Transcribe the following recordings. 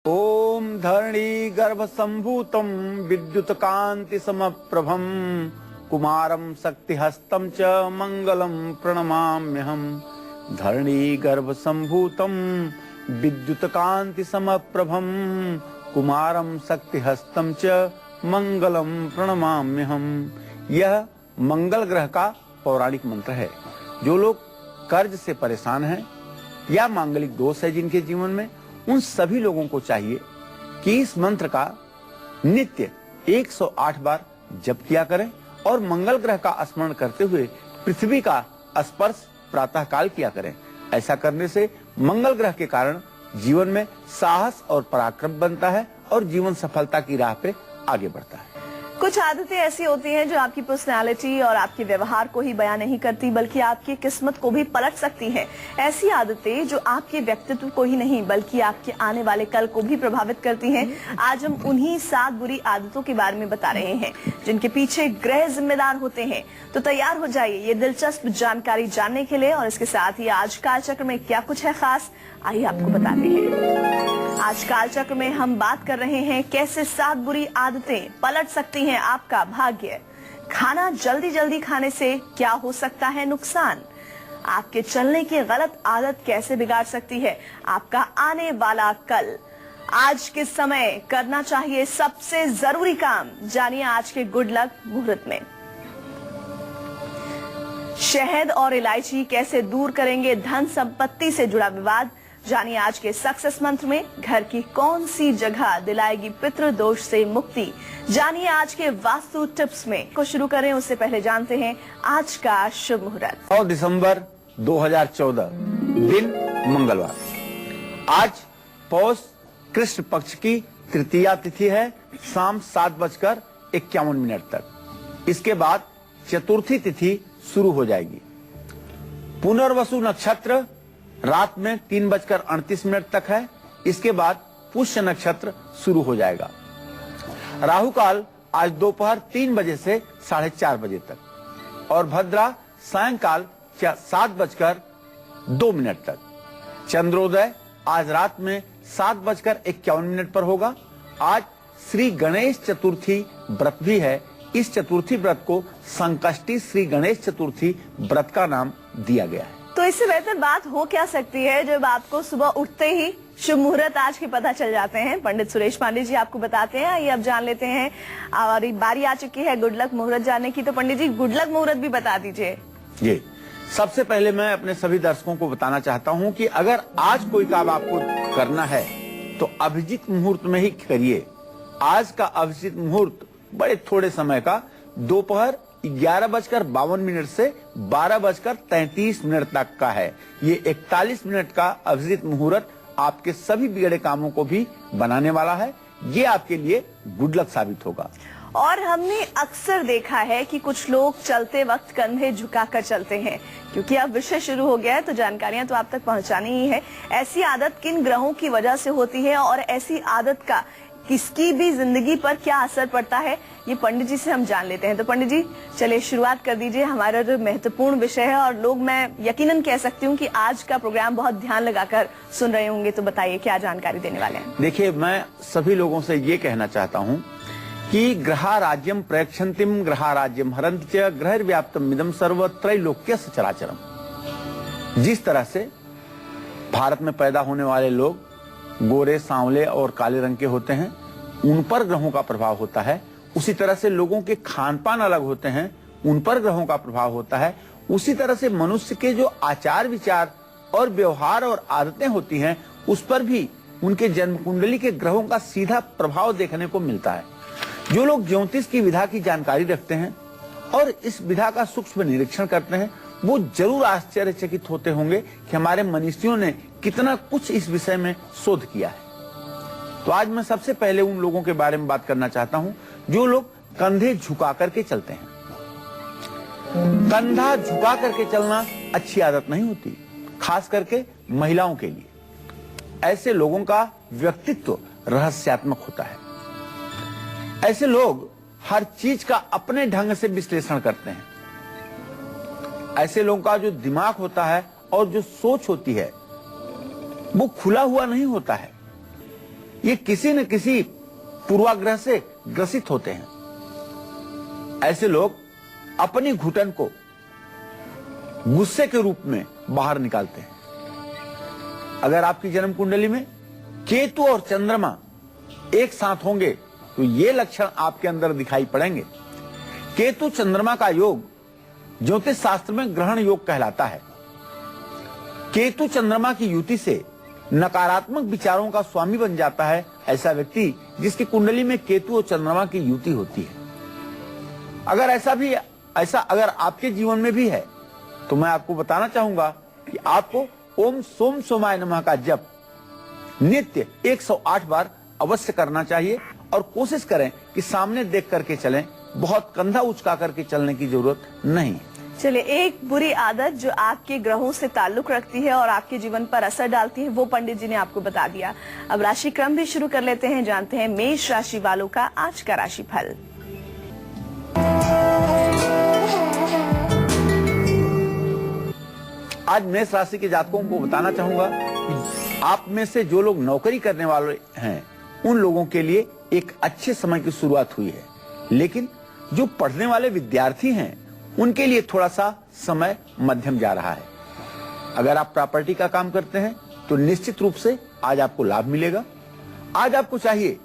ओम धरणी गर्भ संभूतम विद्युत कांति समप्रभम कुमारम शक्ति हस्तम च मंगलम प्रणमाम्यहम। धरणी गर्भ संभूतम विद्युत कांति समप्रभम कुमारम शक्ति हस्तम च मंगलम प्रणमाम्यहम। यह मंगल ग्रह का पौराणिक मंत्र है। जो लोग कर्ज से परेशान हैं या मांगलिक दोष है जिनके जीवन में, उन सभी लोगों को चाहिए कि इस मंत्र का नित्य 108 बार जप किया करें और मंगल ग्रह का स्मरण करते हुए पृथ्वी का स्पर्श प्रातः काल किया करें। ऐसा करने से मंगल ग्रह के कारण जीवन में साहस और पराक्रम बनता है और जीवन सफलता की राह पे आगे बढ़ता है। कुछ आदतें ऐसी होती हैं जो आपकी पर्सनालिटी और आपके व्यवहार को ही बयां नहीं करती बल्कि आपकी किस्मत को भी पलट सकती हैं। ऐसी आदतें जो आपके व्यक्तित्व को ही नहीं बल्कि आपके आने वाले कल को भी प्रभावित करती हैं। आज हम उन्हीं 7 बुरी आदतों के बारे में बता रहे हैं जिनके पीछे ग्रह जिम्मेदार होते हैं। तो तैयार हो जाइए ये दिलचस्प जानकारी जानने के लिए। और इसके साथ ही आज कालचक्र में क्या कुछ है खास, आइए आपको बताते हैं। आज कालचक्र में हम बात कर रहे हैं कैसे 7 बुरी आदतें पलट सकती हैं आपका भाग्य। खाना जल्दी जल्दी खाने से क्या हो सकता है नुकसान। आपके चलने की गलत आदत कैसे बिगाड़ सकती है आपका आने वाला कल। आज के समय करना चाहिए सबसे जरूरी काम, जानिए आज के गुड लक मुहूर्त में। शहद और इलायची कैसे दूर करेंगे धन संपत्ति से जुड़ा विवाद। जानिए आज के सक्सेस मंत्र में घर की कौन सी जगह दिलाएगी पितृ दोष से मुक्ति। जानिए आज के वास्तु टिप्स में। को शुरू करें उससे पहले जानते हैं आज का शुभ मुहूर्त। 9 दिसंबर 2014 दिन मंगलवार। आज पौष कृष्ण पक्ष की तृतीया तिथि है शाम 7:51 तक। इसके बाद चतुर्थी तिथि शुरू हो जाएगी। पुनर्वसु नक्षत्र रात में 3:38 तक है। इसके बाद पुष्य नक्षत्र शुरू हो जाएगा। राहु काल आज दोपहर 3 बजे से 4:30 बजे तक और भद्रा सायंकाल 7:02 तक। चंद्रोदय आज रात में 7:51 पर होगा। आज श्री गणेश चतुर्थी व्रत भी है। इस चतुर्थी व्रत को संकष्टी श्री गणेश चतुर्थी व्रत का नाम दिया गया है। तो इससे बेहतर बात हो क्या सकती है जब आपको सुबह उठते ही शुभ मुहूर्त आज के पता चल जाते हैं। पंडित सुरेश पांडे जी आपको बताते हैं। ये अब जान लेते हैं और बारी आ चुकी है गुड लक मुहूर्त जानने की। तो पंडित जी गुड लक मुहूर्त भी बता दीजिए। जी, सबसे पहले मैं अपने सभी दर्शकों को बताना चाहता हूं कि अगर आज कोई काम आपको करना है तो अभिजीत मुहूर्त में ही करिए। आज का अभिजीत मुहूर्त बड़े थोड़े समय का दोपहर 11:52 से 12:33 तक का है। ये 41 मिनट का अभिजीत मुहूर्त आपके सभी बिगड़े कामों को भी बनाने वाला है। ये आपके लिए गुड लक साबित होगा। और हमने अक्सर देखा है कि कुछ लोग चलते वक्त कंधे झुकाकर चलते हैं। क्योंकि अब विषय शुरू हो गया है तो जानकारियां तो आप तक पहुंचानी ही है। ऐसी आदत किन ग्रहों की वजह से होती है और ऐसी आदत का किसकी भी जिंदगी पर क्या असर पड़ता है, ये पंडित जी से हम जान लेते हैं। तो पंडित जी चलिए शुरुआत कर दीजिए। हमारा जो महत्वपूर्ण विषय है और लोग मैं यकीनन कह सकती हूँ कि आज का प्रोग्राम बहुत ध्यान लगाकर सुन रहे होंगे। तो बताइए क्या जानकारी देने वाले हैं। देखिए, मैं सभी लोगों से ये कहना चाहता हूँ कि ग्रहा राज्यम प्रयक्षन्तिम ग्रहा राज्यम हरन्ति च ग्रहव्याप्तम इदं सर्व त्रैलोक्यस्य चराचरम। जिस तरह से भारत में पैदा होने वाले लोग गोरे, सांवले और काले रंग के होते हैं, उन पर ग्रहों का प्रभाव होता है। उसी तरह से लोगों के खान पान अलग होते हैं, उन पर ग्रहों का प्रभाव होता है। उसी तरह से मनुष्य के जो आचार विचार और व्यवहार और आदतें होती हैं, उस पर भी उनके जन्म कुंडली के ग्रहों का सीधा प्रभाव देखने को मिलता है। जो लोग ज्योतिष की विधा की जानकारी रखते हैं और इस विधा का सूक्ष्म निरीक्षण करते हैं, वो जरूर आश्चर्यचकित होते होंगे कि हमारे मनीषियों ने कितना कुछ इस विषय में शोध किया है। तो आज मैं सबसे पहले उन लोगों के बारे में बात करना चाहता हूं जो लोग कंधे झुका करके चलते हैं। कंधा झुका करके चलना अच्छी आदत नहीं होती, खास करके महिलाओं के लिए। ऐसे लोगों का व्यक्तित्व रहस्यात्मक होता है। ऐसे लोग हर चीज का अपने ढंग से विश्लेषण करते हैं। ऐसे लोगों का जो दिमाग होता है और जो सोच होती है वो खुला हुआ नहीं होता है। ये किसी न किसी पूर्वाग्रह से ग्रसित होते हैं। ऐसे लोग अपनी घुटन को गुस्से के रूप में बाहर निकालते हैं। अगर आपकी जन्म कुंडली में केतु और चंद्रमा एक साथ होंगे तो ये लक्षण आपके अंदर दिखाई पड़ेंगे। केतु चंद्रमा का योग ज्योतिष शास्त्र में ग्रहण योग कहलाता है। केतु चंद्रमा की युति से नकारात्मक विचारों का स्वामी बन जाता है ऐसा व्यक्ति जिसकी कुंडली में केतु और चंद्रमा की युति होती है। अगर ऐसा अगर आपके जीवन में भी है तो मैं आपको बताना चाहूंगा कि आपको ओम सोम सोमाय नमः का जप नित्य 108 बार अवश्य करना चाहिए और कोशिश करें कि सामने देख करके चलें, बहुत कंधा उचका करके चलने की जरूरत नहीं है। चलिए, एक बुरी आदत जो आपके ग्रहों से ताल्लुक रखती है और आपके जीवन पर असर डालती है वो पंडित जी ने आपको बता दिया। अब राशि क्रम भी शुरू कर लेते हैं, जानते हैं मेष राशि वालों का आज का राशि फल। आज मेष राशि के जातकों को बताना चाहूंगा कि आप में से जो लोग नौकरी करने वाले हैं उन लोगों के लिए एक अच्छे समय की शुरुआत हुई है, लेकिन जो पढ़ने वाले विद्यार्थी हैं उनके लिए थोड़ा सा समय मध्यम जा रहा है। अगर आप प्रॉपर्टी का काम करते हैं तो निश्चित रूप से आज आपको लाभ मिलेगा। आज आपको चाहिए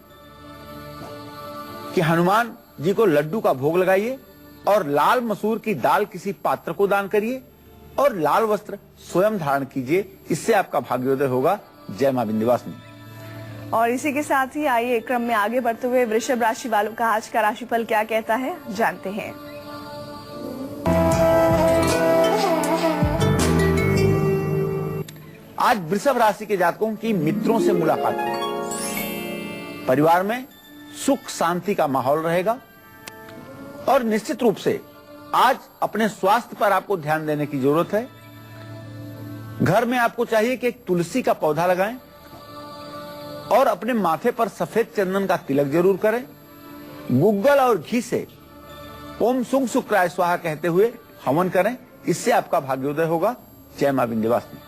कि हनुमान जी को लड्डू का भोग लगाइए और लाल मसूर की दाल किसी पात्र को दान करिए और लाल वस्त्र स्वयं धारण कीजिए, इससे आपका भाग्योदय होगा। जय मां विंध्यवासिनी। और इसी के साथ ही आइए क्रम में आगे बढ़ते हुए वृषभ राशि वालों का आज का राशिफल क्या कहता है, जानते हैं। आज वृषभ राशि के जातकों की मित्रों से मुलाकात होगी। परिवार में सुख शांति का माहौल रहेगा और निश्चित रूप से आज अपने स्वास्थ्य पर आपको ध्यान देने की जरूरत है। घर में आपको चाहिए कि एक तुलसी का पौधा लगाएं और अपने माथे पर सफेद चंदन का तिलक जरूर करें। गुग्गल और घी से ओम सुंग शुक्राय स्वाहा कहते हुए हवन करें, इससे आपका भाग्योदय होगा। जय मां विंध्यवासिनी।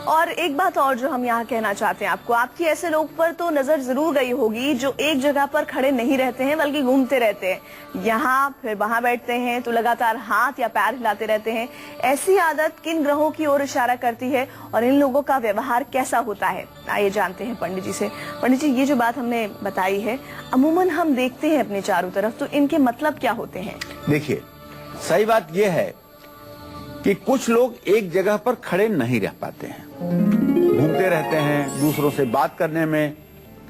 और एक बात और जो हम यहाँ कहना चाहते हैं आपको, आपकी ऐसे लोग पर तो नजर जरूर गई होगी जो एक जगह पर खड़े नहीं रहते हैं बल्कि घूमते रहते हैं, यहाँ फिर वहां बैठते हैं तो लगातार हाथ या पैर हिलाते रहते हैं। ऐसी आदत किन ग्रहों की ओर इशारा करती है और इन लोगों का व्यवहार कैसा होता है, आइए जानते हैं पंडित जी से। पंडित जी, ये जो बात हमने बताई है अमूमन हम देखते हैं अपने चारों तरफ, तो इनके मतलब क्या होते हैं? देखिए, सही बात यह है कि कुछ लोग एक जगह पर खड़े नहीं रह पाते हैं, घूमते रहते हैं, दूसरों से बात करने में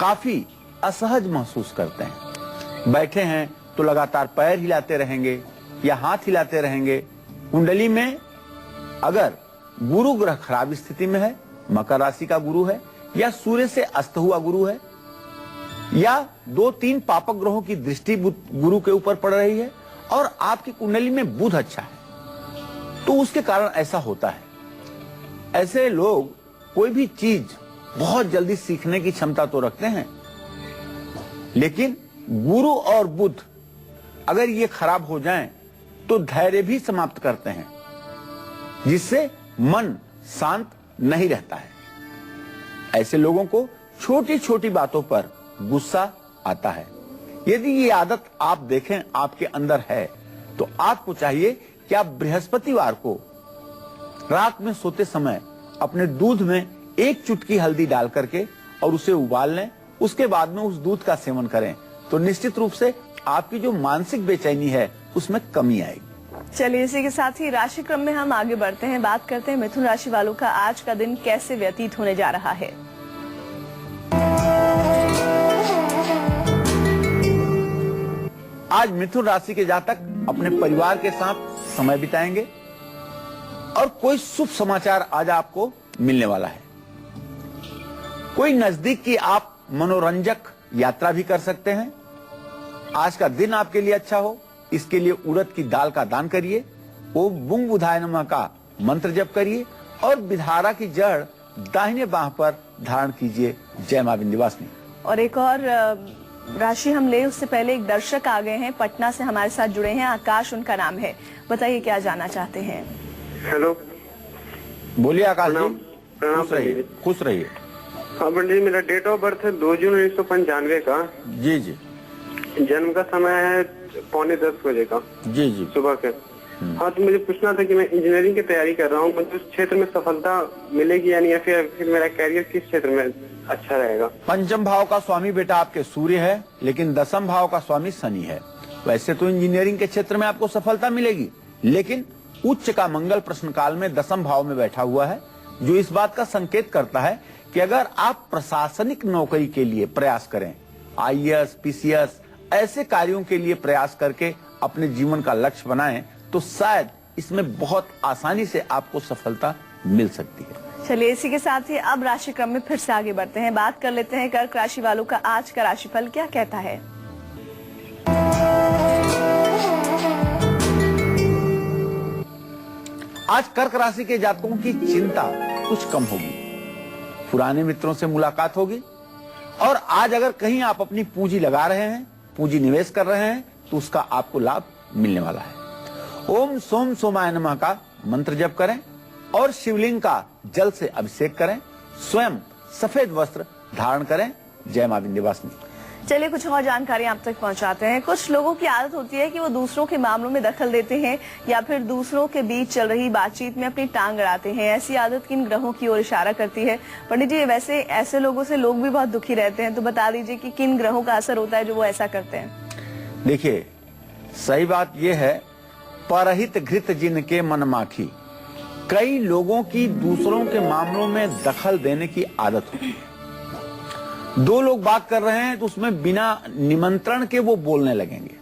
काफी असहज महसूस करते हैं। बैठे हैं तो लगातार पैर हिलाते रहेंगे या हाथ हिलाते रहेंगे। कुंडली में अगर गुरु ग्रह खराब स्थिति में है, मकर राशि का गुरु है या सूर्य से अस्त हुआ गुरु है या 2-3 पापक ग्रहों की दृष्टि गुरु के ऊपर पड़ रही है और आपकी कुंडली में बुध अच्छा है, तो उसके कारण ऐसा होता है। ऐसे लोग कोई भी चीज बहुत जल्दी सीखने की क्षमता तो रखते हैं, लेकिन गुरु और बुध अगर ये खराब हो जाएं तो धैर्य भी समाप्त करते हैं, जिससे मन शांत नहीं रहता है। ऐसे लोगों को छोटी छोटी बातों पर गुस्सा आता है। यदि ये आदत आप देखें आपके अंदर है तो आपको चाहिए कि आप बृहस्पतिवार को रात में सोते समय अपने दूध में 1 चुटकी हल्दी डाल करके और उसे उबाल लें, उसके बाद में उस दूध का सेवन करें तो निश्चित रूप से आपकी जो मानसिक बेचैनी है उसमें कमी आएगी। चलिए, इसी के साथ ही राशि क्रम में हम आगे बढ़ते हैं, बात करते हैं मिथुन राशि वालों का आज का दिन कैसे व्यतीत होने जा रहा है। आज मिथुन राशि के जातक अपने परिवार के साथ समय बिताएंगे और कोई शुभ समाचार आज आपको मिलने वाला है। कोई नजदीक की आप मनोरंजक यात्रा भी कर सकते हैं। आज का दिन आपके लिए अच्छा हो, इसके लिए उड़द की दाल का दान करिए, ओम बुंग बुधाय नमः का मंत्र जप करिए और विधारा की जड़ दाहिने बांह पर धारण कीजिए। जय मां विंध्यवासिनी। और एक और राशि हम ले उससे पहले एक दर्शक आ गए हैं, पटना से हमारे साथ जुड़े हैं, आकाश उनका नाम है, बताइए क्या जानना चाहते हैं। हेलो, बोलिए आकाश जी। प्रणाम। खुश रहिए, खुश रहिए। हाँ पंडित जी, मेरा डेट ऑफ बर्थ है 2 जून 1995 का। जी जी जन्म का समय है 9:45 बजे का जी जी। सुबह के। हाँ, तो मुझे पूछना था कि मैं इंजीनियरिंग की तैयारी कर रहा हूँ, मुझे उस क्षेत्र में सफलता मिलेगी या नहीं, या फिर मेरा कैरियर किस क्षेत्र में अच्छा रहेगा? पंचम भाव का स्वामी बेटा आपके सूर्य है, लेकिन दसम भाव का स्वामी शनि है। वैसे तो इंजीनियरिंग के क्षेत्र में आपको सफलता मिलेगी, लेकिन उच्च का मंगल प्रश्न काल में दसम भाव में बैठा हुआ है, जो इस बात का संकेत करता है कि अगर आप प्रशासनिक नौकरी के लिए प्रयास करें, IAS, PCS ऐसे कार्यों के लिए प्रयास करके अपने जीवन का लक्ष्य बनाएं, तो शायद इसमें बहुत आसानी से आपको सफलता मिल सकती है। चलिए, इसी के साथ ही अब राशि क्रम में फिर से आगे बढ़ते हैं। बात कर लेते हैं कर्क राशि वालों का आज का राशिफल क्या कहता है। आज कर्क राशि के जातकों की चिंता कुछ कम होगी, पुराने मित्रों से मुलाकात होगी, और आज अगर कहीं आप अपनी पूंजी लगा रहे हैं, पूंजी निवेश कर रहे हैं, तो उसका आपको लाभ मिलने वाला है। ओम सोम सोमाय नमः का मंत्र जप करें और शिवलिंग का जल से अभिषेक करें। स्वयं सफेद वस्त्र धारण करें। जय मां विंध्यवासिनी। चलिए, कुछ और जानकारी आप तक पहुंचाते हैं। कुछ लोगों की आदत होती है कि वो दूसरों के मामलों में दखल देते हैं या फिर दूसरों के बीच चल रही बातचीत में अपनी टांग अड़ाते हैं। ऐसी आदत किन ग्रहों की ओर इशारा करती है? पंडित जी, वैसे ऐसे लोगों से लोग भी बहुत दुखी रहते हैं, तो बता दीजिए कि किन ग्रहों का असर होता है जो वो ऐसा करते हैं। देखिए, सही बात यह है, परहित घृत जिनके मन माखी। कई लोगों की दूसरों के मामलों में दखल देने की आदत होती है। दो लोग बात कर रहे हैं तो उसमें बिना निमंत्रण के वो बोलने लगेंगे।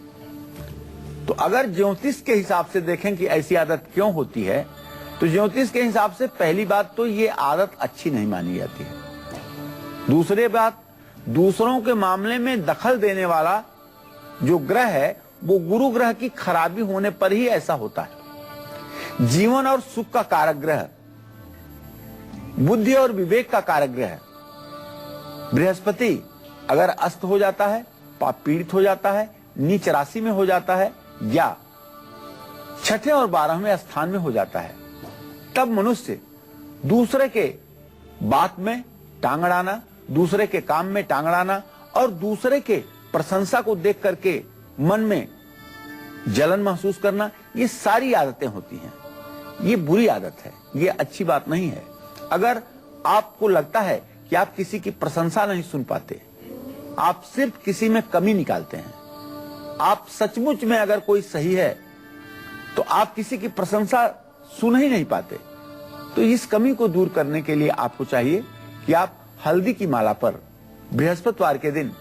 तो अगर ज्योतिष के हिसाब से देखें कि ऐसी आदत क्यों होती है, तो ज्योतिष के हिसाब से पहली बात तो ये आदत अच्छी नहीं मानी जाती है। दूसरी बात, दूसरों के मामले में दखल देने वाला जो ग्रह है वो गुरु ग्रह की खराबी होने पर ही ऐसा होता है। जीवन और सुख का कारक ग्रह, बुद्धि और विवेक का कारक ग्रह बृहस्पति अगर अस्त हो जाता है, पाप पीड़ित हो जाता है, नीच राशि में हो जाता है या छठे और 12वें स्थान में हो जाता है, तब मनुष्य दूसरे के बात में टांग अड़ाना, दूसरे के काम में टांग अड़ाना और दूसरे के प्रशंसा को देख करके मन में जलन महसूस करना, ये सारी आदतें होती हैं। ये बुरी आदत है, ये अच्छी बात नहीं है। अगर आपको लगता है कि आप किसी की प्रशंसा नहीं सुन पाते, आप सिर्फ किसी में कमी निकालते हैं, आप सचमुच में अगर कोई सही है तो आप किसी की प्रशंसा सुन ही नहीं पाते, तो इस कमी को दूर करने के लिए आपको चाहिए कि आप हल्दी की माला पर बृहस्पतिवार के दिन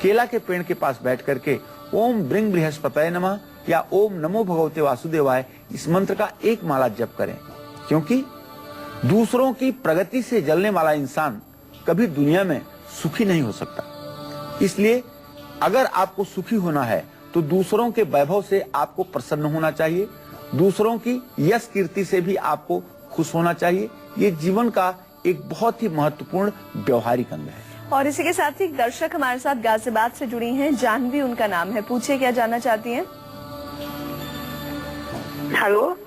केला के पेड़ के पास बैठ करके ओम ब्रिंग बृहस्पतये नमः या ओम नमो भगवते वासुदेवाय इस मंत्र का एक माला जप करें, क्योंकि दूसरों की प्रगति से जलने वाला इंसान कभी दुनिया में सुखी नहीं हो सकता। इसलिए अगर आपको सुखी होना है तो दूसरों के वैभव से आपको प्रसन्न होना चाहिए, दूसरों की यश कीर्ति से भी आपको खुश होना चाहिए। ये जीवन का एक बहुत ही महत्वपूर्ण व्यवहारिक अंग है। और इसी के साथ ही एक दर्शक हमारे साथ गाजियाबाद से जुड़ी हैं, जानवी उनका नाम है। पूछिए, क्या जानना चाहती हैं? हेलो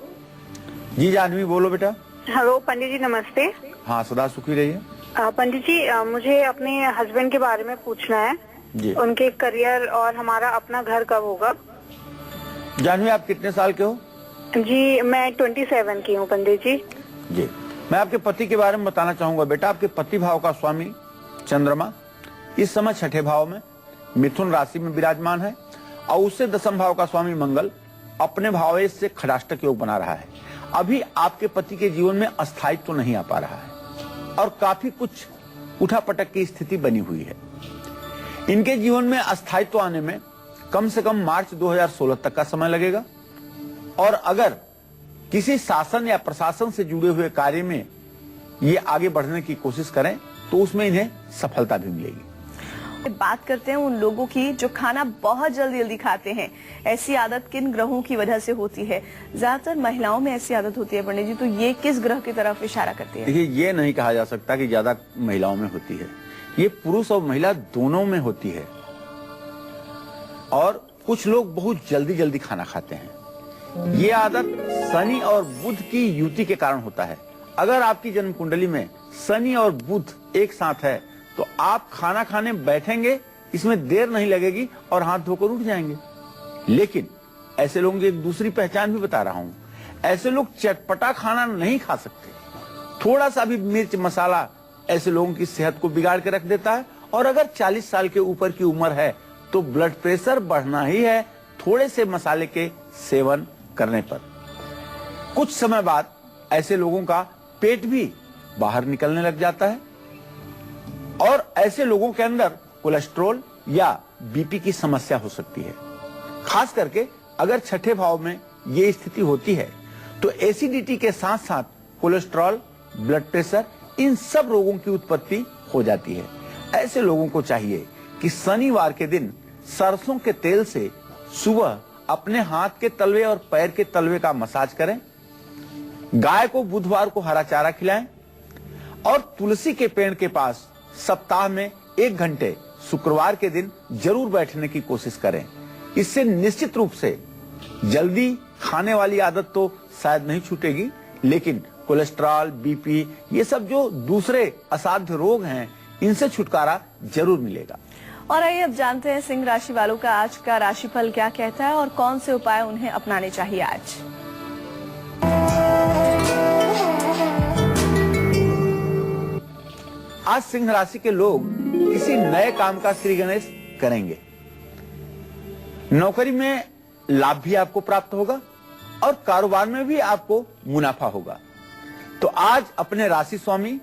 जी जानवी, बोलो बेटा। हेलो पंडित जी, नमस्ते। हाँ, सदा सुखी रहिए। पंडित जी, मुझे अपने हस्बैंड के बारे में पूछना है जी। उनके करियर और हमारा अपना घर कब होगा। जानवी, आप कितने साल के हो? जी, मैं 27 की हूँ पंडित जी। जी, मैं आपके पति के बारे में बताना चाहूंगा बेटा। आपके पति भाव का स्वामी चंद्रमा इस समय छठे भाव में मिथुन राशि में विराजमान है और उससे दसम भाव का स्वामी मंगल अपने भाव से खडाष्टक योग बना रहा है। अभी आपके पति के जीवन में अस्थायित्व तो नहीं आ पा रहा है और काफी कुछ उठापटक की स्थिति बनी हुई है। इनके जीवन में अस्थायित्व आने में कम से कम मार्च 2016 तक का समय लगेगा और अगर किसी शासन या प्रशासन से जुड़े हुए कार्य में ये आगे बढ़ने की कोशिश करें तो उसमें इन्हें सफलता भी मिलेगी। बात करते हैं उन लोगों की जो खाना बहुत जल्दी जल्दी खाते हैं। ऐसी आदत किन ग्रहों की वजह से होती है? ज्यादातर महिलाओं में ऐसी आदत होती है पंडित जी, तो ये किस ग्रह की तरफ इशारा करती है? देखिए, ये नहीं कहा जा सकता कि ज्यादा महिलाओं में होती है, ये पुरुष और महिला दोनों में होती है। और कुछ लोग बहुत जल्दी जल्दी खाना खाते हैं। ये आदत शनि और बुध की युति के कारण होता है। अगर आपकी जन्म कुंडली में शनि और बुध एक साथ है तो आप खाना खाने बैठेंगे, इसमें देर नहीं लगेगी और हाथ धोकर उठ जाएंगे। लेकिन ऐसे लोगों की एक दूसरी पहचान भी बता रहा हूं। ऐसे लोग चटपटा खाना नहीं खा सकते। थोड़ा सा भी मिर्च मसाला ऐसे लोगों की सेहत को बिगाड़ के रख देता है। और अगर 40 साल के ऊपर की उम्र है तो ब्लड प्रेशर बढ़ना ही है थोड़े से मसाले के सेवन करने पर। कुछ समय बाद ऐसे लोगों का पेट भी बाहर निकलने लग जाता है और ऐसे लोगों के अंदर कोलेस्ट्रॉल या बीपी की समस्या हो सकती है। खास करके अगर छठे भाव में ये स्थिति होती है तो एसिडिटी के साथ साथ कोलेस्ट्रॉल, ब्लड प्रेशर, इन सब रोगों की उत्पत्ति हो जाती है। ऐसे लोगों को चाहिए कि शनिवार के दिन सरसों के तेल से सुबह अपने हाथ के तलवे और पैर के तलवे का मसाज करें, गाय को बुधवार को हरा चारा खिलाएं और तुलसी के पेड़ के पास सप्ताह में 1 घंटे शुक्रवार के दिन जरूर बैठने की कोशिश करें। इससे निश्चित रूप से जल्दी खाने वाली आदत तो शायद नहीं छूटेगी, लेकिन कोलेस्ट्रॉल, बीपी, ये सब जो दूसरे असाध्य रोग हैं, इनसे छुटकारा जरूर मिलेगा। और आइए अब जानते हैं सिंह राशि वालों का आज का राशिफल क्या कहता है और कौन से उपाय उन्हें अपनाने चाहिए आज। आज सिंह राशि के लोग किसी नए काम का श्री गणेश करेंगे। नौकरी में लाभ भी आपको प्राप्त होगा और कारोबार में भी आपको मुनाफा होगा। तो आज अपने राशि स्वामी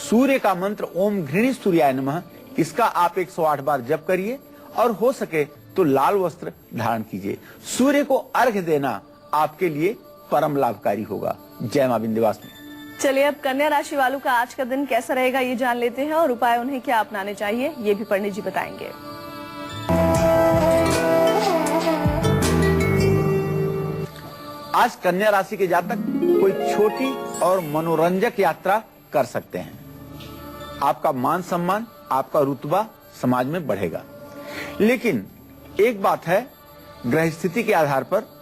सूर्य का मंत्र ओम घृणी सूर्याय नमः, इसका आप 108 बार जप करिए और हो सके तो लाल वस्त्र धारण कीजिए। सूर्य को अर्घ्य देना आपके लिए परम लाभकारी होगा। जय मां विंध्यवासिनी। चलिए अब कन्या राशि वालों का आज का दिन कैसा रहेगा ये जान लेते हैं और उपाय उन्हें क्या अपनाने चाहिए ये भी पंडित जी बताएंगे। आज कन्या राशि के जातक कोई छोटी और मनोरंजक यात्रा कर सकते हैं। आपका मान सम्मान, आपका रुतबा समाज में बढ़ेगा। लेकिन एक बात है ग्रह स्थिति के आधार पर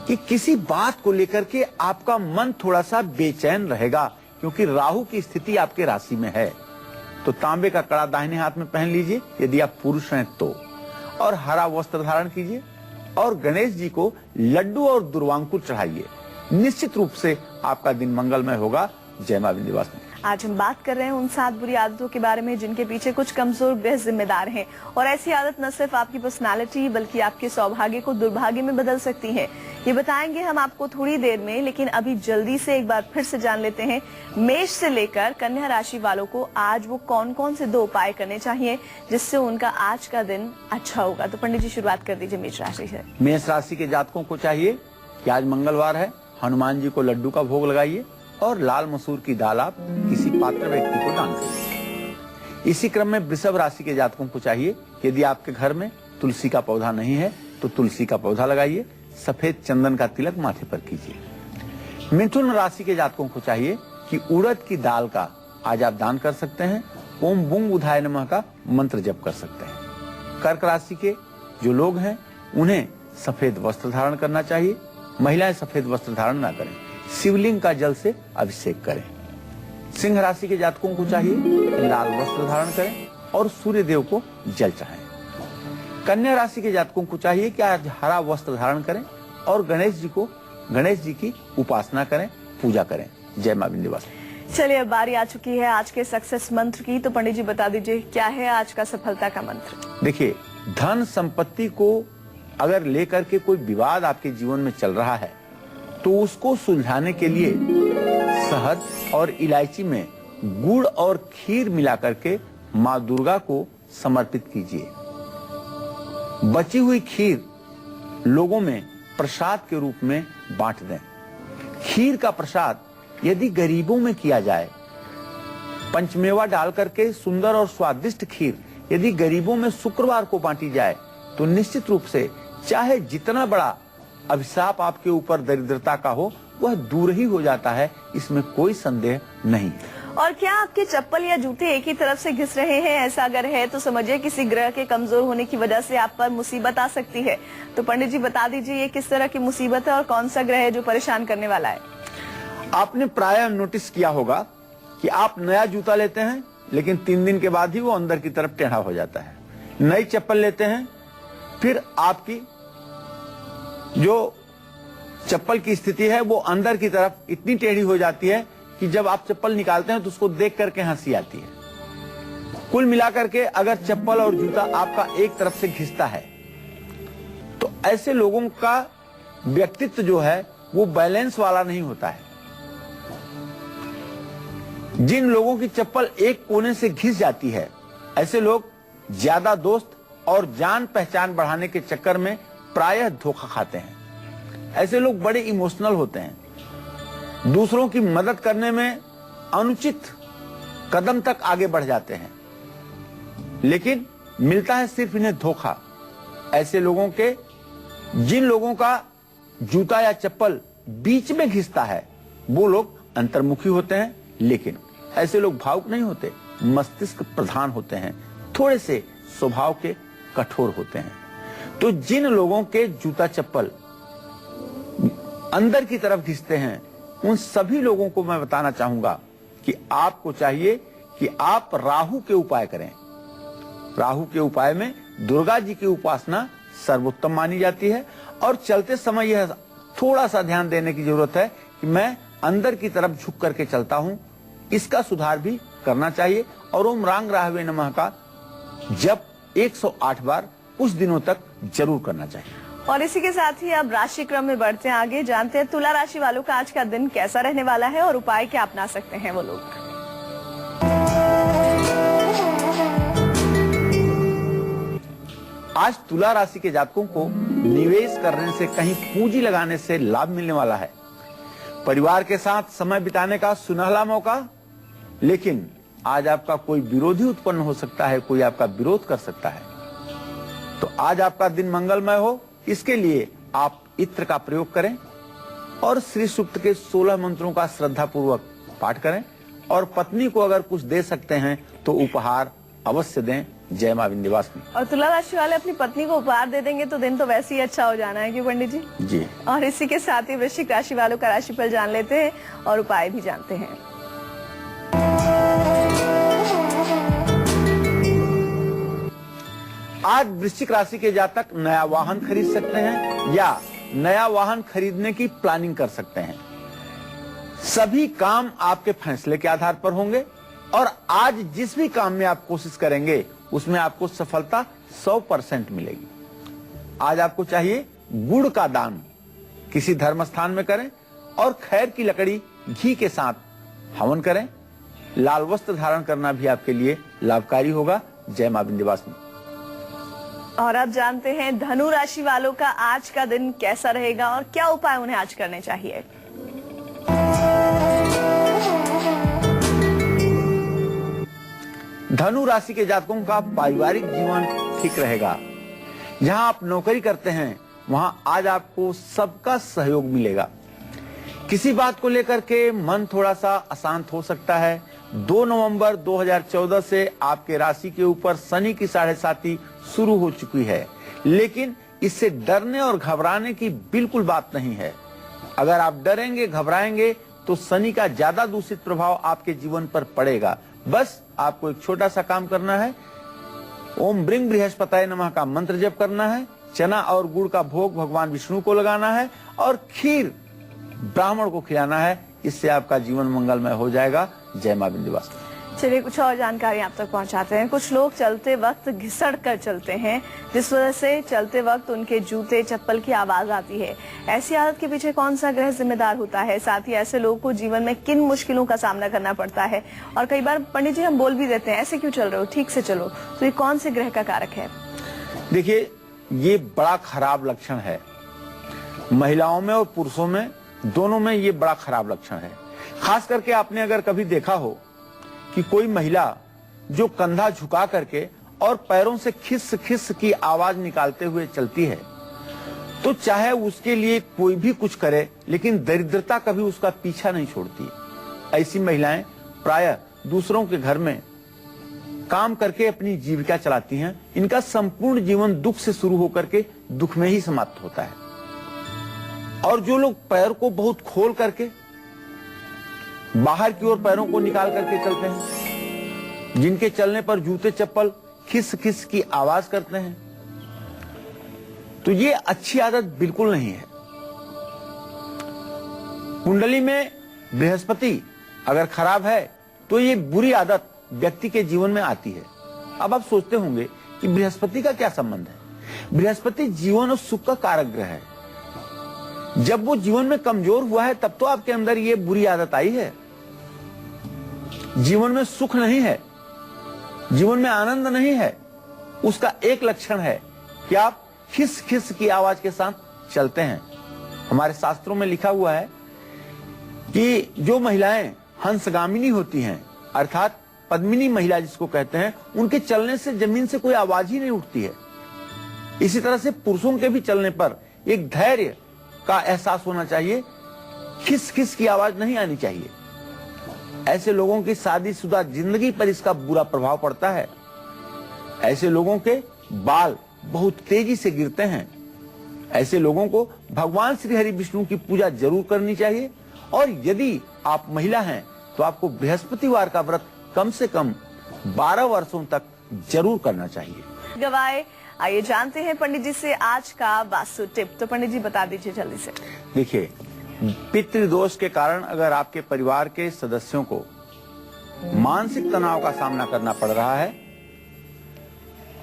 कि किसी बात को लेकर के आपका मन थोड़ा सा बेचैन रहेगा, क्योंकि राहु की स्थिति आपके राशि में है। तो तांबे का कड़ा दाहिने हाथ में पहन लीजिए यदि आप पुरुष हैं तो, और हरा वस्त्र धारण कीजिए और गणेश जी को लड्डू और दुर्वांकुर चढ़ाइए। निश्चित रूप से आपका दिन मंगलमय होगा। जय मां विंध्यवासिनी। आज हम बात कर रहे हैं उन 7 बुरी आदतों के बारे में जिनके पीछे कुछ कमजोर ग्रह जिम्मेदार हैं और ऐसी आदत न सिर्फ आपकी पर्सनालिटी बल्कि आपके सौभाग्य को दुर्भाग्य में बदल सकती है। ये बताएंगे हम आपको थोड़ी देर में, लेकिन अभी जल्दी से एक बार फिर से जान लेते हैं मेष से लेकर कन्या राशि वालों को आज वो कौन कौन से 2 उपाय करने चाहिए जिससे उनका आज का दिन अच्छा होगा। तो पंडित जी शुरुआत कर दीजिए मेष राशि से। मेष राशि के जातकों को चाहिए कि आज मंगलवार है, हनुमान जी को लड्डू का भोग लगाइए और लाल मसूर की दाल आप किसी पात्र व्यक्ति को दान करिए। इसी क्रम में वृषभ राशि के जातकों को चाहिए यदि आपके घर में तुलसी का पौधा नहीं है तो तुलसी का पौधा लगाइए, सफेद चंदन का तिलक माथे पर कीजिए। मिथुन राशि के जातकों को चाहिए कि उड़द की दाल का आज आप दान कर सकते हैं। ओम बुंग बुधाय नमः का मंत्र जप कर सकते हैं। कर्क राशि के जो लोग हैं उन्हें सफेद वस्त्र धारण करना चाहिए। महिलाएं सफेद वस्त्र धारण ना करें, शिवलिंग का जल से अभिषेक करें। सिंह राशि के जातकों को चाहिए लाल वस्त्र धारण करें और सूर्य देव को जल चढ़ाएं। कन्या राशि के जातकों को चाहिए कि आज हरा वस्त्र धारण करें और गणेश जी की उपासना करें, पूजा करें। जय मां विंध्यवासिनी। चलिए अब बारी आ चुकी है आज के सक्सेस मंत्र की। तो पंडित जी बता दीजिए क्या है आज का सफलता का मंत्र। देखिए, धन संपत्ति को अगर लेकर के कोई विवाद आपके जीवन में चल रहा है तो उसको सुलझाने के लिए शहद और इलायची में गुड़ और खीर मिलाकर के मां दुर्गा को समर्पित कीजिए। बची हुई खीर लोगों में प्रसाद के रूप में बांट दें। खीर का प्रसाद यदि गरीबों में किया जाए, पंचमेवा डाल करके सुंदर और स्वादिष्ट खीर यदि गरीबों में शुक्रवार को बांटी जाए तो निश्चित रूप से चाहे जितना बड़ा अभिशाप आपके ऊपर दरिद्रता का हो वह दूर ही हो जाता है, इसमें कोई संदेह नहीं। और क्या आपके चप्पल या जूते एक ही तरफ से घिस रहे हैं? ऐसा अगर है तो समझिए किसी ग्रह के कमजोर होने की वजह से आप पर मुसीबत आ सकती है। तो पंडित जी बता दीजिए ये किस तरह की मुसीबत है और कौन सा ग्रह है जो परेशान करने वाला है। आपने प्रायः नोटिस किया होगा कि आप नया जूता लेते हैं लेकिन 3 दिन के बाद ही वो अंदर की तरफ टेढ़ा हो जाता है। नई चप्पल लेते हैं, फिर आपकी जो चप्पल की स्थिति है वो अंदर की तरफ इतनी टेढ़ी हो जाती है कि जब आप चप्पल निकालते हैं तो उसको देख करके हंसी आती है। कुल मिलाकर के अगर चप्पल और जूता आपका एक तरफ से घिसता है तो ऐसे लोगों का व्यक्तित्व जो है वो बैलेंस वाला नहीं होता है। जिन लोगों की चप्पल एक कोने से घिस जाती है, ऐसे लोग ज्यादा दोस्त और जान पहचान बढ़ाने के चक्कर में प्रायः धोखा खाते हैं। ऐसे लोग बड़े इमोशनल होते हैं, दूसरों की मदद करने में अनुचित कदम तक आगे बढ़ जाते हैं, लेकिन मिलता है सिर्फ इन्हें धोखा। ऐसे लोगों के, जिन लोगों का जूता या चप्पल बीच में घिसता है, वो लोग अंतर्मुखी होते हैं, लेकिन ऐसे लोग भावुक नहीं होते, मस्तिष्क प्रधान होते हैं, थोड़े से स्वभाव के कठोर होते हैं। तो जिन लोगों के जूता चप्पल अंदर की तरफ घिसते हैं, उन सभी लोगों को मैं बताना चाहूंगा कि आपको चाहिए कि आप राहु के उपाय करें। राहु के उपाय में दुर्गा जी की उपासना सर्वोत्तम मानी जाती है, और चलते समय यह थोड़ा सा ध्यान देने की जरूरत है कि मैं अंदर की तरफ झुक करके चलता हूं, इसका सुधार भी करना चाहिए। और ओम रांग राहवे नमः का जप 108 बार कुछ दिनों तक जरूर करना चाहिए। और इसी के साथ ही अब राशि क्रम में बढ़ते हैं आगे, जानते हैं तुला राशि वालों का आज का दिन कैसा रहने वाला है और उपाय क्या अपना सकते हैं वो लोग। आज तुला राशि के जातकों को निवेश करने से, कहीं पूंजी लगाने से लाभ मिलने वाला है। परिवार के साथ समय बिताने का सुनहला मौका, लेकिन आज आपका कोई विरोधी उत्पन्न हो सकता है, कोई आपका विरोध कर सकता है। तो आज आपका दिन मंगलमय हो, इसके लिए आप इत्र का प्रयोग करें और श्री सूक्त के 16 मंत्रों का श्रद्धा पूर्वक पाठ करें, और पत्नी को अगर कुछ दे सकते हैं तो उपहार अवश्य दें। जय मां विंध्यवासिनी। और तुला राशि वाले अपनी पत्नी को उपहार दे देंगे तो दिन तो वैसे ही अच्छा हो जाना है, क्यों पंडित जी? जी। और इसी के साथ ही वृश्चिक राशि वालों का राशिफल जान लेते हैं और उपाय भी जानते हैं। आज वृश्चिक राशि के जातक नया वाहन खरीद सकते हैं या नया वाहन खरीदने की प्लानिंग कर सकते हैं। सभी काम आपके फैसले के आधार पर होंगे, और आज जिस भी काम में आप कोशिश करेंगे उसमें आपको सफलता 100% मिलेगी। आज आपको चाहिए गुड़ का दान किसी धर्म स्थान में करें, और खैर की लकड़ी घी के साथ हवन करें। लाल वस्त्र धारण करना भी आपके लिए लाभकारी होगा। जय मां विंध्यवासिनी। और अब जानते हैं धनु राशि वालों का आज का दिन कैसा रहेगा और क्या उपाय उन्हें आज करने चाहिए। धनु राशि के जातकों का पारिवारिक जीवन ठीक रहेगा। जहां आप नौकरी करते हैं वहां आज आपको सबका सहयोग मिलेगा। किसी बात को लेकर के मन थोड़ा सा अशांत हो सकता है। 2 नवंबर 2014 से आपके राशि के ऊपर शनि की 7.5 शुरू हो चुकी है, लेकिन इससे डरने और घबराने की बिल्कुल बात नहीं है। अगर आप डरेंगे, घबराएंगे तो शनि का ज्यादा दूषित प्रभाव आपके जीवन पर पड़ेगा। बस आपको एक छोटा सा काम करना है, ओम ब्रिंग बृहस्पताय नमः का मंत्र जप करना है, चना और गुड़ का भोग भगवान विष्णु को लगाना है, और खीर ब्राह्मण को खिलाना है। इससे आपका जीवन मंगलमय हो जाएगा। जय मां विंध्यवासिनी। चलिए कुछ और जानकारी आप तक पहुंचाते हैं। कुछ लोग चलते वक्त घिसड़ कर चलते हैं, जिस वजह से चलते वक्त उनके जूते चप्पल की आवाज आती है। ऐसी आदत के पीछे कौन सा ग्रह जिम्मेदार होता है? साथ ही ऐसे लोगों को जीवन में किन मुश्किलों का सामना करना पड़ता है? और कई बार पंडित जी हम बोल भी देते हैं ऐसे क्यों चल रहे हो, ठीक से चलो, तो ये कौन से ग्रह का कारक है? देखिए, ये बड़ा खराब लक्षण है। महिलाओं में और पुरुषों में, दोनों में ये बड़ा खराब लक्षण है। खास करके आपने अगर कभी देखा हो कि कोई महिला जो कंधा झुका करके और पैरों से खिस खिस की आवाज निकालते हुए चलती है, तो चाहे उसके लिए कोई भी कुछ करे, लेकिन दरिद्रता कभी उसका पीछा नहीं छोड़ती। ऐसी महिलाएं प्रायः दूसरों के घर में काम करके अपनी जीविका चलाती हैं। इनका संपूर्ण जीवन दुख से शुरू होकर के दुख में ही समाप्त होता है। और जो लोग पैर को बहुत खोल करके बाहर की ओर पैरों को निकाल करके चलते हैं, जिनके चलने पर जूते चप्पल खिस खिस की आवाज करते हैं, तो ये अच्छी आदत बिल्कुल नहीं है। कुंडली में बृहस्पति अगर खराब है तो ये बुरी आदत व्यक्ति के जीवन में आती है। अब आप सोचते होंगे कि बृहस्पति का क्या संबंध है? बृहस्पति जीवन और सुख का कारक ग्रह है। जब वो जीवन में कमजोर हुआ है तब तो आपके अंदर ये बुरी आदत आई है। जीवन में सुख नहीं है, जीवन में आनंद नहीं है, उसका एक लक्षण है कि आप खिस खिस की आवाज के साथ चलते हैं। हमारे शास्त्रों में लिखा हुआ है कि जो महिलाएं हंसगामिनी होती हैं, अर्थात पद्मिनी महिला जिसको कहते हैं, उनके चलने से जमीन से कोई आवाज ही नहीं उठती है। इसी तरह से पुरुषों के भी चलने पर एक धैर्य का एहसास होना चाहिए, खिस खिस की आवाज नहीं आनी चाहिए। ऐसे लोगों की शादीशुदा जिंदगी पर इसका बुरा प्रभाव पड़ता है। ऐसे लोगों के बाल बहुत तेजी से गिरते हैं। ऐसे लोगों को भगवान श्री हरि विष्णु की पूजा जरूर करनी चाहिए। और यदि आप महिला हैं तो आपको बृहस्पतिवार का व्रत कम से कम 12 वर्षों तक जरूर करना चाहिए। गवाए, आइए जानते हैं पंडित जी से आज का वास्तु टिप। तो पंडित जी बता दीजिए जल्दी से। देखिए, पितृदोष के कारण अगर आपके परिवार के सदस्यों को मानसिक तनाव का सामना करना पड़ रहा है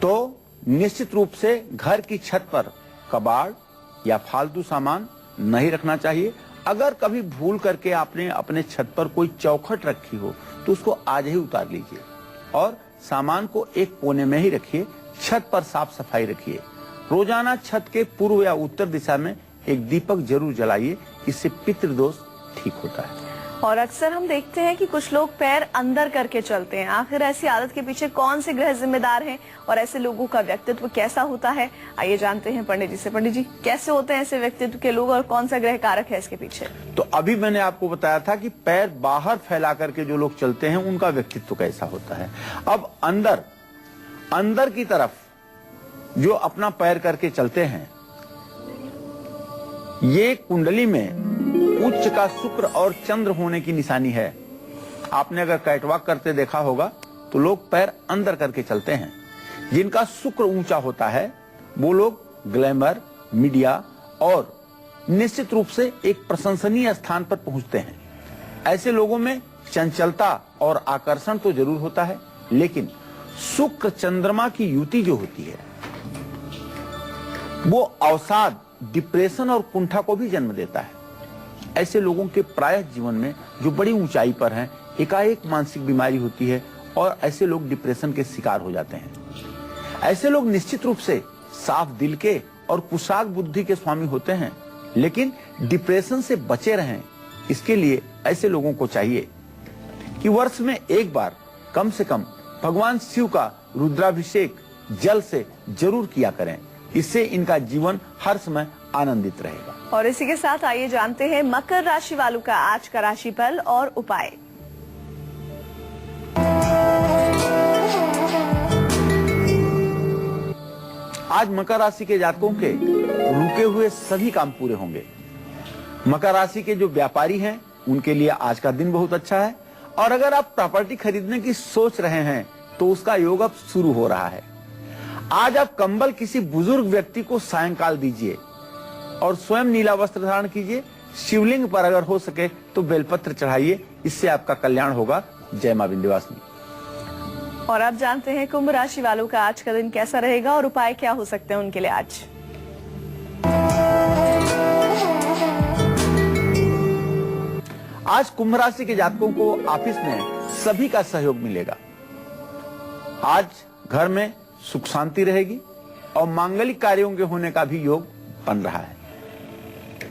तो निश्चित रूप से घर की छत पर कबाड़ या फालतू सामान नहीं रखना चाहिए। अगर कभी भूल करके आपने अपने छत पर कोई चौखट रखी हो तो उसको आज ही उतार लीजिए और सामान को एक कोने में ही रखिए। छत पर साफ सफाई रखिए। रोजाना छत के पूर्व या उत्तर दिशा में एक दीपक जरूर जलाइए, इससे पितृदोष ठीक होता है। और अक्सर हम देखते हैं कि कुछ लोग पैर अंदर करके चलते हैं। आखिर ऐसी आदत के पीछे कौन से ग्रह जिम्मेदार हैं और ऐसे लोगों का व्यक्तित्व कैसा होता है? आइए जानते हैं पंडित जी से। पंडित जी, कैसे होते हैं ऐसे व्यक्तित्व के लोग और कौन सा ग्रह कारक है इसके पीछे? तो अभी मैंने आपको बताया था कि पैर बाहर फैला करके जो लोग चलते हैं उनका व्यक्तित्व कैसा होता है। अब अंदर की तरफ जो अपना पैर करके चलते हैं, ये कुंडली में उच्च का शुक्र और चंद्र होने की निशानी है। आपने अगर कैटवॉक करते देखा होगा तो लोग पैर अंदर करके चलते हैं। जिनका शुक्र ऊंचा होता है वो लोग ग्लैमर, मीडिया और निश्चित रूप से एक प्रशंसनीय स्थान पर पहुंचते हैं। ऐसे लोगों में चंचलता और आकर्षण तो जरूर होता है, लेकिन शुक्र चंद्रमा की युति जो होती है वो अवसाद, डिप्रेशन और कुंठा को भी जन्म देता है। ऐसे लोगों के प्रायः जीवन में जो बड़ी ऊंचाई पर हैं, एकाएक मानसिक बीमारी होती है और ऐसे लोग डिप्रेशन के शिकार हो जाते हैं। ऐसे लोग निश्चित रूप से साफ दिल के और कुशाग्र बुद्धि के स्वामी होते हैं, लेकिन डिप्रेशन से बचे रहें इसके लिए ऐसे लोगों को चाहिए कि वर्ष में एक बार कम से कम भगवान शिव का रुद्राभिषेक जल से जरूर किया करें। इससे इनका जीवन हर समय आनंदित रहेगा। और इसी के साथ आइए जानते हैं मकर राशि वालों का आज का राशिफल और उपाय। आज मकर राशि के जातकों के रुके हुए सभी काम पूरे होंगे। मकर राशि के जो व्यापारी हैं उनके लिए आज का दिन बहुत अच्छा है। और अगर आप प्रॉपर्टी खरीदने की सोच रहे हैं तो उसका योग अब शुरू हो रहा है। आज आप कंबल किसी बुजुर्ग व्यक्ति को सायंकाल दीजिए और स्वयं नीला वस्त्र धारण कीजिए। शिवलिंग पर अगर हो सके तो बेलपत्र चढ़ाइए, इससे आपका कल्याण होगा। जय मां विंध्यवासिनी। और अब जानते हैं कुंभ राशि वालों का आज का दिन कैसा रहेगा और उपाय क्या हो सकते हैं उनके लिए आज। आज कुंभ राशि के जातकों को ऑफिस में सभी का सहयोग मिलेगा। आज घर में सुख शांति रहेगी और मांगलिक कार्यों के होने का भी योग बन रहा है।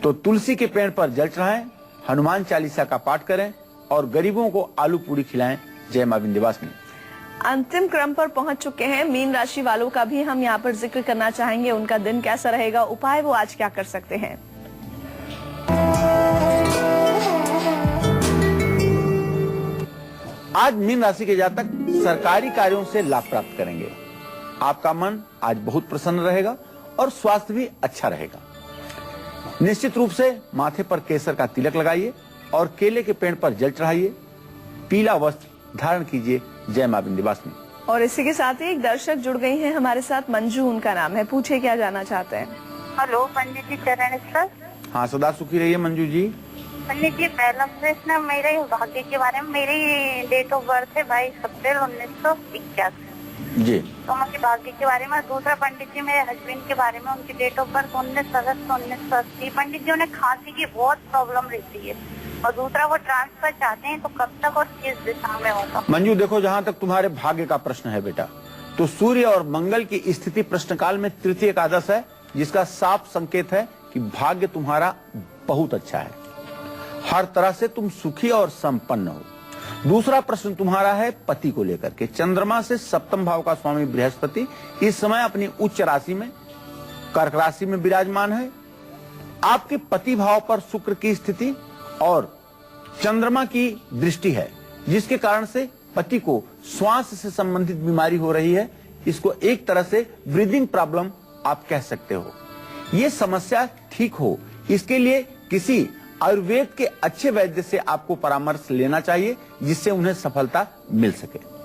तो तुलसी के पेड़ पर जल चढ़ाएं, हनुमान चालीसा का पाठ करें और गरीबों को आलू पूरी खिलाएं। जय मां विंध्यवासिनी। अंतिम क्रम पर पहुंच चुके हैं मीन राशि वालों का भी हम यहाँ पर जिक्र करना चाहेंगे। उनका दिन कैसा रहेगा, उपाय वो आज क्या कर सकते हैं। आज मीन राशि के जातक सरकारी कार्यों से लाभ प्राप्त करेंगे। आपका मन आज बहुत प्रसन्न रहेगा और स्वास्थ्य भी अच्छा रहेगा। निश्चित रूप से माथे पर केसर का तिलक लगाइए और केले के पेड़ पर जल चढ़ाइए। पीला वस्त्र धारण कीजिए, जय मां विंध्यवासिनी। और इसी के साथ ही एक दर्शक जुड़ गई हैं हमारे साथ, मंजू उनका नाम है। पूछे क्या जानना चाहते हैं? हेलो पंडित जी, चरण सर। हाँ, सदा सुखी रहिए मंजू जी। पंडित जी, पहला प्रश्न मेरे भाग्य के बारे में। मेरी डेट ऑफ बर्थ है 22 अप्रैल 1981 जी। तो मुझे भाग्य के बारे में। दूसरा पंडित जी, मेरे हस्बैंड के बारे में। उनकी डेट ऑफ बर्थ 19 अगस्त 1980। पंडित जी, उन्हें खांसी की बहुत प्रॉब्लम रहती है। और दूसरा, वो ट्रांसफर चाहते हैं तो कब तक और किस दिशा में होगा? मंजू देखो, जहां तक तुम्हारे भाग्य का प्रश्न है बेटा, तो सूर्य और मंगल की स्थिति प्रश्नकाल में तृतीय एकादश है, जिसका साफ संकेत है कि भाग्य तुम्हारा बहुत अच्छा है। हर तरह से तुम सुखी और संपन्न हो। दूसरा प्रश्न तुम्हारा है पति को लेकर के। चंद्रमा से सप्तम भाव का स्वामी बृहस्पति इस समय अपनी उच्च राशि में कर्क राशि में विराजमान है। आपके पति भाव पर शुक्र की स्थिति और चंद्रमा की दृष्टि है, जिसके कारण से पति को श्वास से संबंधित बीमारी हो रही है। इसको एक तरह से ब्रीदिंग प्रॉब्लम आप कह सकते हो। ये समस्या ठीक हो, इसके लिए किसी आयुर्वेद के अच्छे वैद्य से आपको परामर्श लेना चाहिए, जिससे उन्हें सफलता मिल सके।